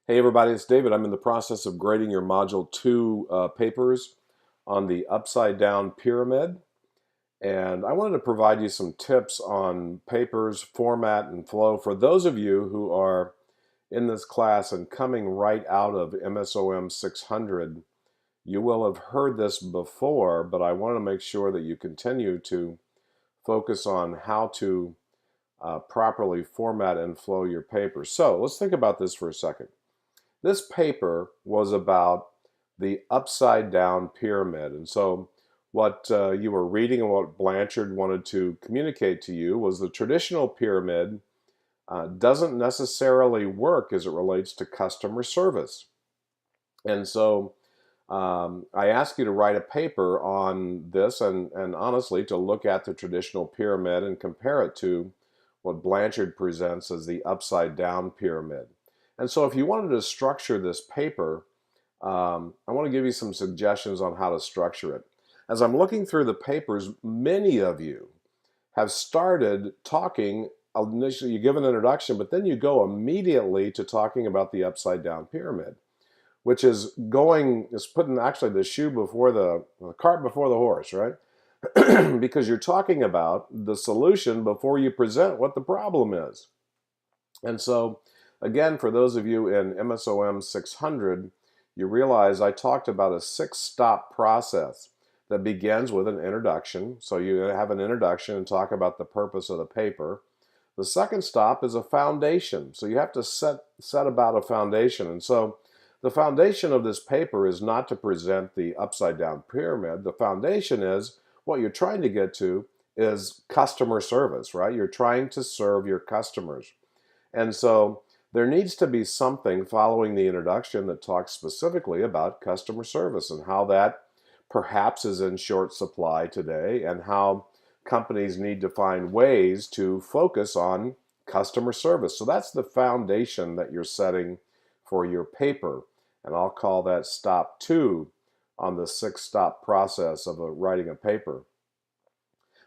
Hey everybody, it's David. I'm in the process of grading your Module 2 papers on the upside down pyramid. And I wanted to provide you some tips on papers, format, and flow for those of you who are in this class and coming right out of MSOM 600. You will have heard this before, but I want to make sure that you continue to focus on how to properly format and flow your papers. So let's think about this for a second. This paper was about the upside down pyramid. And so what you were reading and what Blanchard wanted to communicate to you was the traditional pyramid doesn't necessarily work as it relates to customer service. And so I asked you to write a paper on this and honestly to look at the traditional pyramid and compare it to what Blanchard presents as the upside down pyramid. And so if you wanted to structure this paper, I want to give you some suggestions on how to structure it. As I'm looking through the papers, many of you have started talking, initially you give an introduction, but then you go immediately to talking about the upside down pyramid, which is putting actually the shoe before the cart before the horse, right? Because you're talking about the solution before you present what the problem is. And so, again, for those of you in MSOM 600, you realize I talked about a 6-stop process that begins with an introduction. So you have an introduction and talk about the purpose of the paper. The second stop is a foundation. So you have to set about a foundation. And so the foundation of this paper is not to present the upside down pyramid. The foundation is what you're trying to get to is customer service, right? You're trying to serve your customers. And so there needs to be something following the introduction that talks specifically about customer service and how that perhaps is in short supply today and how companies need to find ways to focus on customer service. So that's the foundation that you're setting for your paper. And I'll call that stop 2 on the 6-stop process of writing a paper.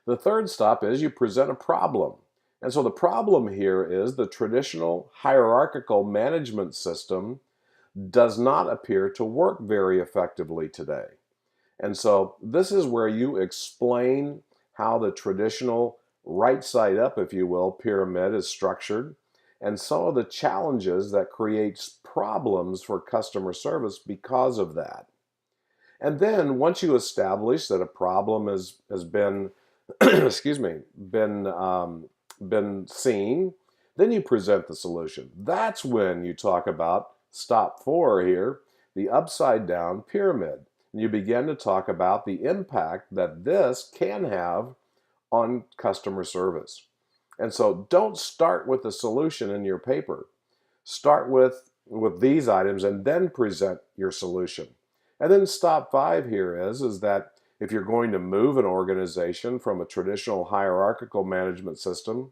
The third stop is you present a problem. And so the problem here is the traditional hierarchical management system does not appear to work very effectively today. And so this is where you explain how the traditional right side up, if you will, pyramid is structured and some of the challenges that creates problems for customer service because of that. And then once you establish that a problem has been, excuse me, been seen, then you present the solution. That's when you talk about stop 4 here, the upside down pyramid. And you begin to talk about the impact that this can have on customer service. And so don't start with the solution in your paper. Start with these items and then present your solution. And then stop 5 here is that if you're going to move an organization from a traditional hierarchical management system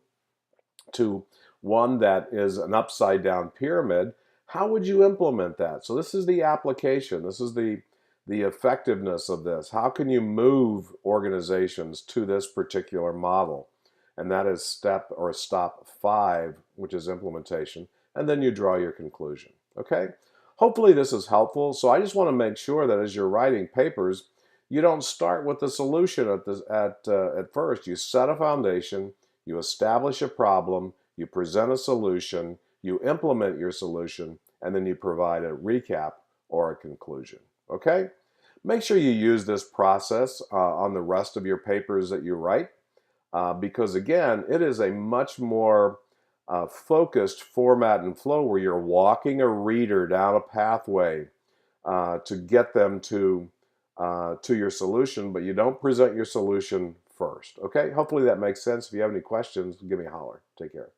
to one that is an upside down pyramid, how would you implement that? So this is the application. This is the effectiveness of this. How can you move organizations to this particular model? And that is stop 5, which is implementation. And then you draw your conclusion. Okay? Hopefully this is helpful. So I just want to make sure that as you're writing papers, you don't start with the solution at first. You set a foundation, you establish a problem, you present a solution, you implement your solution, and then you provide a recap or a conclusion. Okay? Make sure you use this process on the rest of your papers that you write because, again, it is a much more focused format and flow where you're walking a reader down a pathway to get them to your solution, but you don't present your solution first. Okay? Hopefully that makes sense. If you have any questions, give me a holler. Take care.